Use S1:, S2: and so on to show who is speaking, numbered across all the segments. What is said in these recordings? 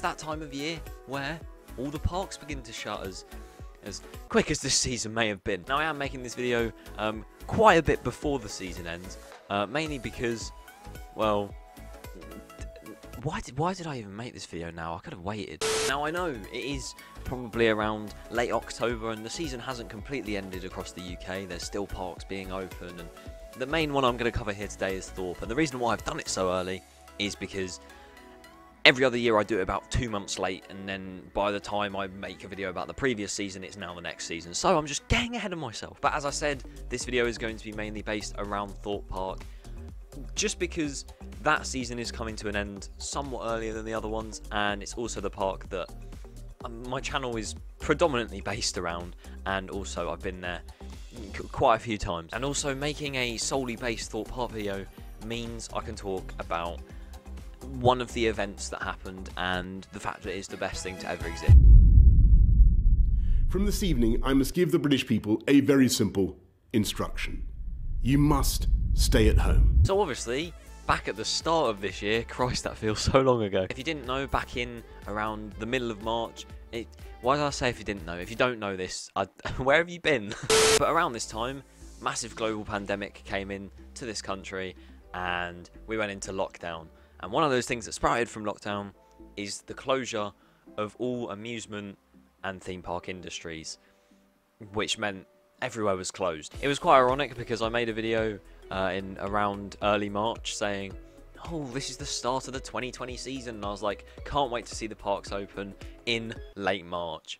S1: is that time of year where all the parks begin to shut as quick as this season may have been. Now I am making this video quite a bit before the season ends, mainly because, well, why did I even make this video now? I could have waited. Now I know it is probably around late October and the season hasn't completely ended across the UK. There's still parks being open, and the main one I'm going to cover here today is Thorpe. And the reason why I've done it so early is because every other year I do it about 2 months late, and then by the time I make a video about the previous season, it's now the next season. So I'm just getting ahead of myself. But as I said, this video is going to be mainly based around Thorpe Park, just because that season is coming to an end somewhat earlier than the other ones, and it's also the park that my channel is predominantly based around, and also I've been there quite a few times. And also making a solely based Thorpe Park video means I can talk about one of the events that happened and the fact that it is the best thing to ever exist.
S2: From this evening, I must give the British people a very simple instruction. You must stay at home.
S1: So obviously, back at the start of this year, Christ, that feels so long ago. If you didn't know, back in around the middle of March, why did I say if you didn't know? If you don't know this, where have you been? But around this time, massive global pandemic came in to this country and we went into lockdown. And one of those things that sprouted from lockdown is the closure of all amusement and theme park industries, which meant everywhere was closed. It was quite ironic because I made a video in around early March saying, oh, this is the start of the 2020 season, and I was like, can't wait to see the parks open in late March.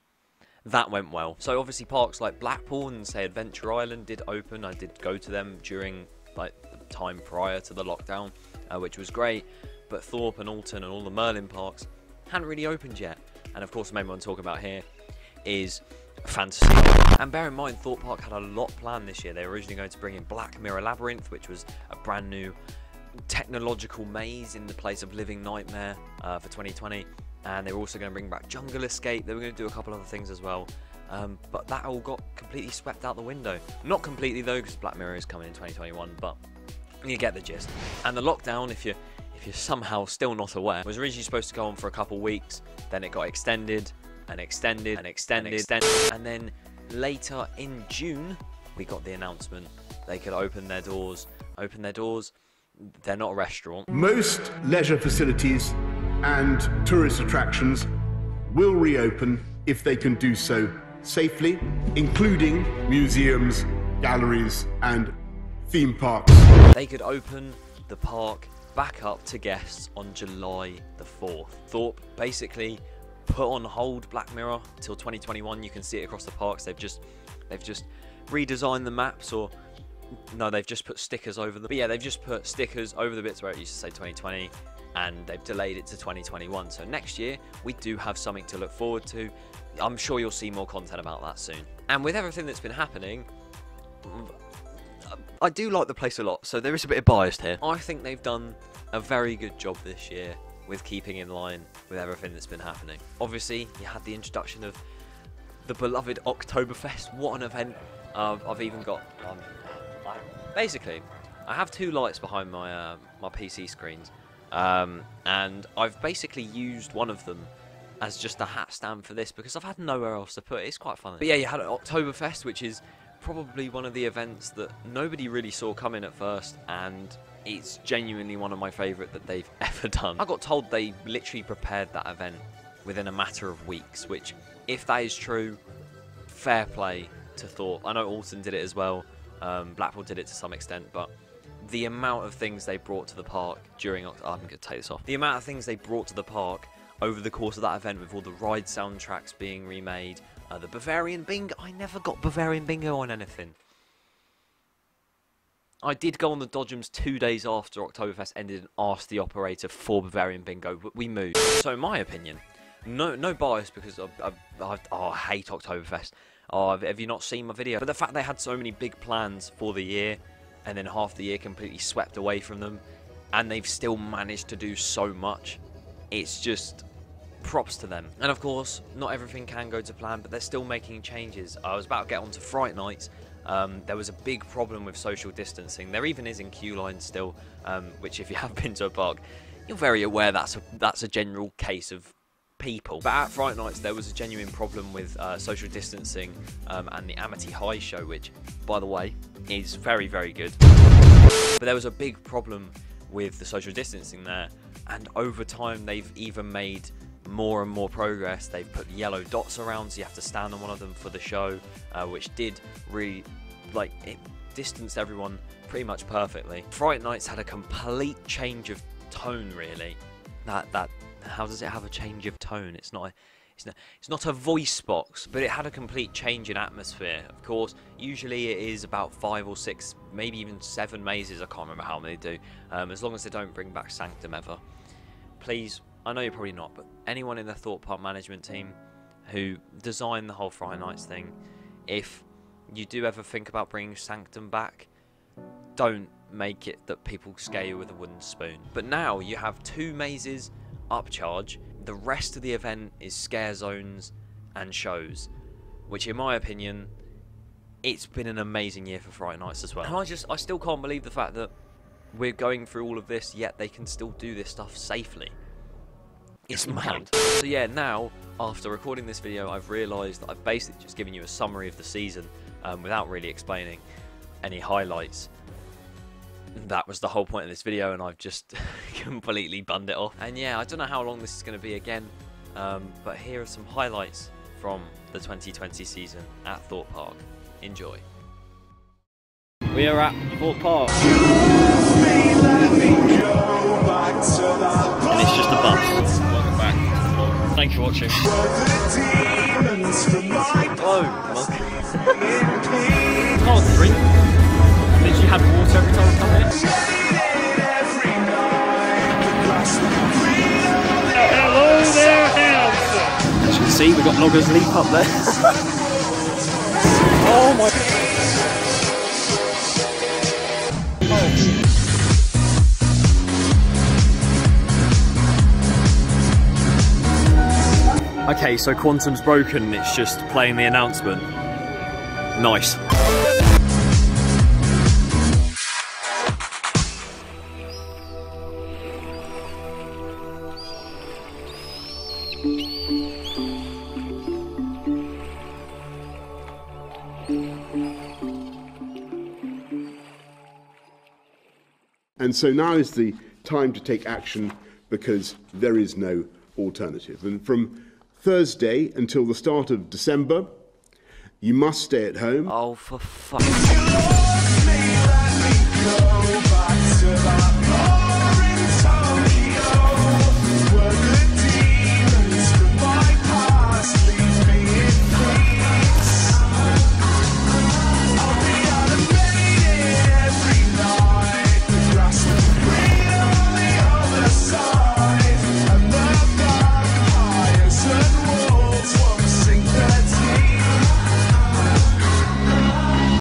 S1: That went well. So obviously parks like Blackpool and say Adventure Island did open. I did go to them during like the time prior to the lockdown, which was great. But Thorpe and Alton and all the Merlin parks hadn't really opened yet. And of course the main one to talk about here is Fantasy. And bear in mind, Thorpe Park had a lot planned this year. They were originally going to bring in Black Mirror Labyrinth, which was a brand new technological maze in the place of Living Nightmare for 2020. And they were also going to bring back Jungle Escape. They were going to do a couple other things as well. But that all got completely swept out the window. Not completely though, because Black Mirror is coming in 2021, but you get the gist. And the lockdown, if you're somehow still not aware, was originally supposed to go on for a couple weeks, then it got extended and extended and extended, and then later in June we got the announcement they could open their doors. They're not a restaurant.
S2: Most leisure facilities and tourist attractions will reopen if they can do so safely, including museums, galleries and theme parks.
S1: They could open the park back up to guests on July the 4th. Thorpe basically put on hold Black Mirror till 2021. You can see it across the parks. They've just redesigned the maps, or no, they've just put stickers over them. But yeah, they've just put stickers over the bits where it used to say 2020, and they've delayed it to 2021. So next year we do have something to look forward to. I'm sure you'll see more content about that soon. And with everything that's been happening, I do like the place a lot, so there is a bit of bias here. I think they've done a very good job this year with keeping in line with everything that's been happening. Obviously, you had the introduction of the beloved Oktoberfest. What an event. I've even got... basically, I have two lights behind my my PC screens, and I've basically used one of them as just a hat stand for this because I've had nowhere else to put it. It's quite funny. But yeah, you had an Oktoberfest, which is probably one of the events that nobody really saw coming at first, and it's genuinely one of my favourite that they've ever done. I got told they literally prepared that event within a matter of weeks, which, if that is true, fair play to Thorpe. I know Alton did it as well, Blackpool did it to some extent, but the amount of things they brought to the park during... I'm going to take this off. The amount of things they brought to the park over the course of that event, with all the ride soundtracks being remade, the Bavarian Bingo. I never got Bavarian Bingo on anything. I did go on the Dodgems 2 days after Oktoberfest ended and asked the operator for Bavarian Bingo, but we moved. So in my opinion, no bias, because I hate Oktoberfest. Have you not seen my video? But the fact they had so many big plans for the year, and then half the year completely swept away from them, and they've still managed to do so much, it's just... props to them. And of course, not everything can go to plan, but they're still making changes. I was about to get onto Fright Nights. There was a big problem with social distancing. There even is in queue lines still, which if you have been to a park, you're very aware that's a general case of people. But at Fright Nights there was a genuine problem with social distancing and the Amity High show, which, by the way, is very, very good. But there was a big problem with the social distancing there, and over time they've even made more and more progress. They've put yellow dots around, so you have to stand on one of them for the show, which did really, like, it distanced everyone pretty much perfectly. Fright Nights had a complete change of tone, really. How does it have a change of tone? It's not a voice box, but it had a complete change in atmosphere. Of course, usually it is about 5 or 6, maybe even 7 mazes. I can't remember how many they do. As long as they don't bring back Sanctum ever. Please, I know you're probably not, but anyone in the Thorpe Park management team who designed the whole Fright Nights thing, if you do ever think about bringing Sanctum back, don't make it that people scare you with a wooden spoon. But now you have 2 mazes upcharge. The rest of the event is scare zones and shows, which in my opinion, it's been an amazing year for Fright Nights as well. And I still can't believe the fact that we're going through all of this, yet they can still do this stuff safely. It's mad. So yeah, now, after recording this video, I've realised that I've basically just given you a summary of the season without really explaining any highlights. That was the whole point of this video, and I've just completely bunned it off. And yeah, I don't know how long this is going to be again, but here are some highlights from the 2020 season at Thorpe Park. Enjoy. We are at Thorpe Park. And it's just a bus. Welcome back. Thanks for watching. Oh, can't drink. Literally had water every time I come in. Hello there, hands. As you can see, we've got Logger's Leap up there. Oh my. Okay, so Quantum's broken, it's just playing the announcement. Nice.
S2: And so now is the time to take action, because there is no alternative. And from Thursday until the start of December, you must stay at home.
S1: Oh, for fuck's sake.